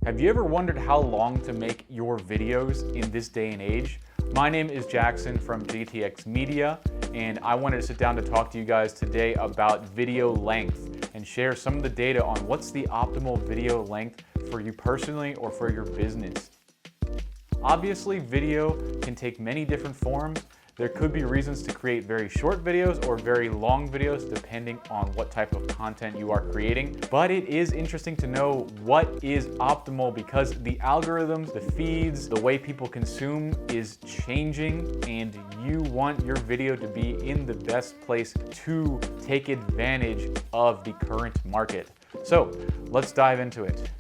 Have you ever wondered how long to make your videos in this day and age? My name is Jackson from JTX Media, and I wanted to sit down to talk to you guys today about video length and share some of the data on what's the optimal video length for you personally or for your business. Obviously, video can take many different forms. There could be reasons to create very short videos or very long videos depending on what type of content you are creating. But it is interesting to know what is optimal because the algorithms, the feeds, the way people consume is changing, and you want your video to be in the best place to take advantage of the current market. So let's dive into it.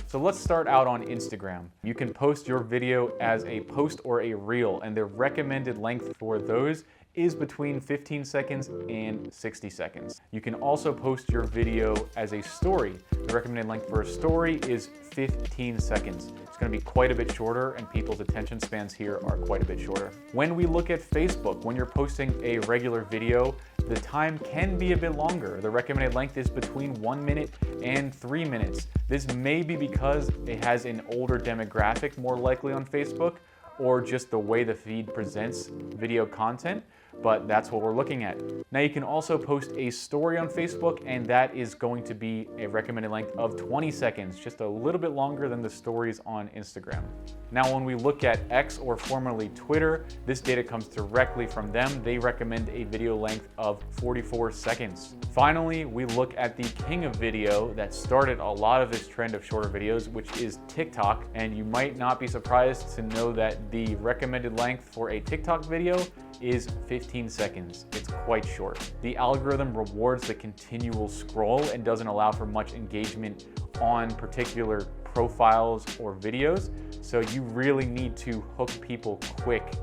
So let's start out on Instagram. You can post your video as a post or a reel, and the recommended length for those is between 15 seconds and 60 seconds. You can also post your video as a story. The recommended length for a story is 15 seconds. It's going to be quite a bit shorter, and people's attention spans here are quite a bit shorter. When we look at Facebook, when you're posting a regular video, the time can be a bit longer. The recommended length is between 1 minute and 3 minutes. This may be because it has an older demographic more likely on Facebook, or just the way the feed presents video content, but that's what we're looking at. Now you can also post a story on Facebook, and that is going to be a recommended length of 20 seconds, just a little bit longer than the stories on Instagram. Now when we look at X, or formerly Twitter, this data comes directly from them. They recommend a video length of 44 seconds. Finally, we look at the king of video that started a lot of this trend of shorter videos, which is TikTok. And you might not be surprised to know that the recommended length for a TikTok video is 15 seconds. It's quite short. The algorithm rewards the continual scroll and doesn't allow for much engagement on particular profiles or videos. So you really need to hook people quick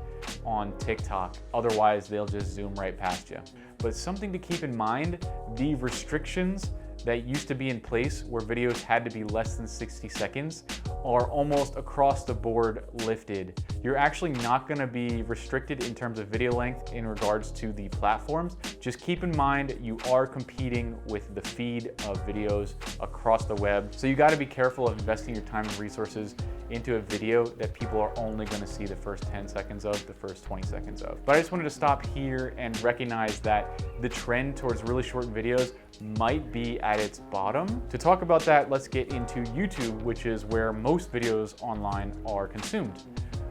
on TikTok. Otherwise, they'll just zoom right past you. But something to keep in mind, the restrictions that used to be in place where videos had to be less than 60 seconds are almost across the board lifted. You're actually not going to be restricted in terms of video length in regards to the platforms. Just keep in mind you are competing with the feed of videos across the web. So you got to be careful of investing your time and resources into a video that people are only going to see the first 10 seconds of, the first 20 seconds of. But I just wanted to stop here and recognize that the trend towards really short videos might be at its bottom. To talk about that, let's get into YouTube, which is where most videos online are consumed.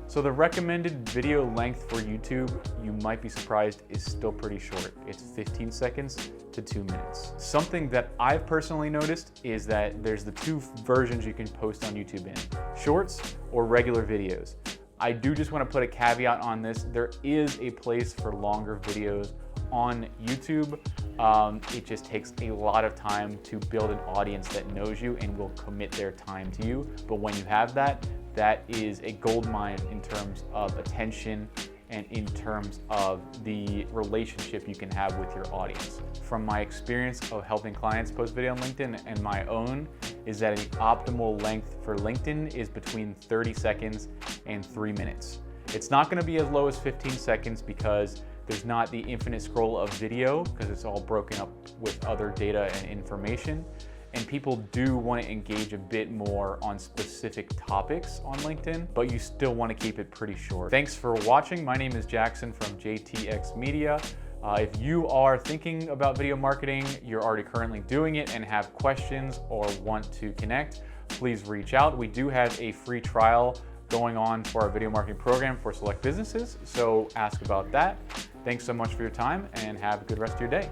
So the recommended video length for YouTube, you might be surprised, is still pretty short. It's 15 seconds to 2 minutes. Something that I've personally noticed is that there's the two versions you can post on YouTube in: shorts or regular videos. I do just want to put a caveat on this. There is a place for longer videos on YouTube. It just takes a lot of time to build an audience that knows you and will commit their time to you. But when you have that, that is a gold mine in terms of attention and in terms of the relationship you can have with your audience. From my experience of helping clients post video on LinkedIn and my own, is that the optimal length for LinkedIn is between 30 seconds and 3 minutes. It's not going to be as low as 15 seconds because there's not the infinite scroll of video, because it's all broken up with other data and information. And people do want to engage a bit more on specific topics on LinkedIn, but you still want to keep it pretty short. Thanks for watching. My name is Jackson from JTX Media. If you are thinking about video marketing, you're already currently doing it and have questions or want to connect, please reach out. We do have a free trial going on for our video marketing program for select businesses, so ask about that. Thanks so much for your time and have a good rest of your day.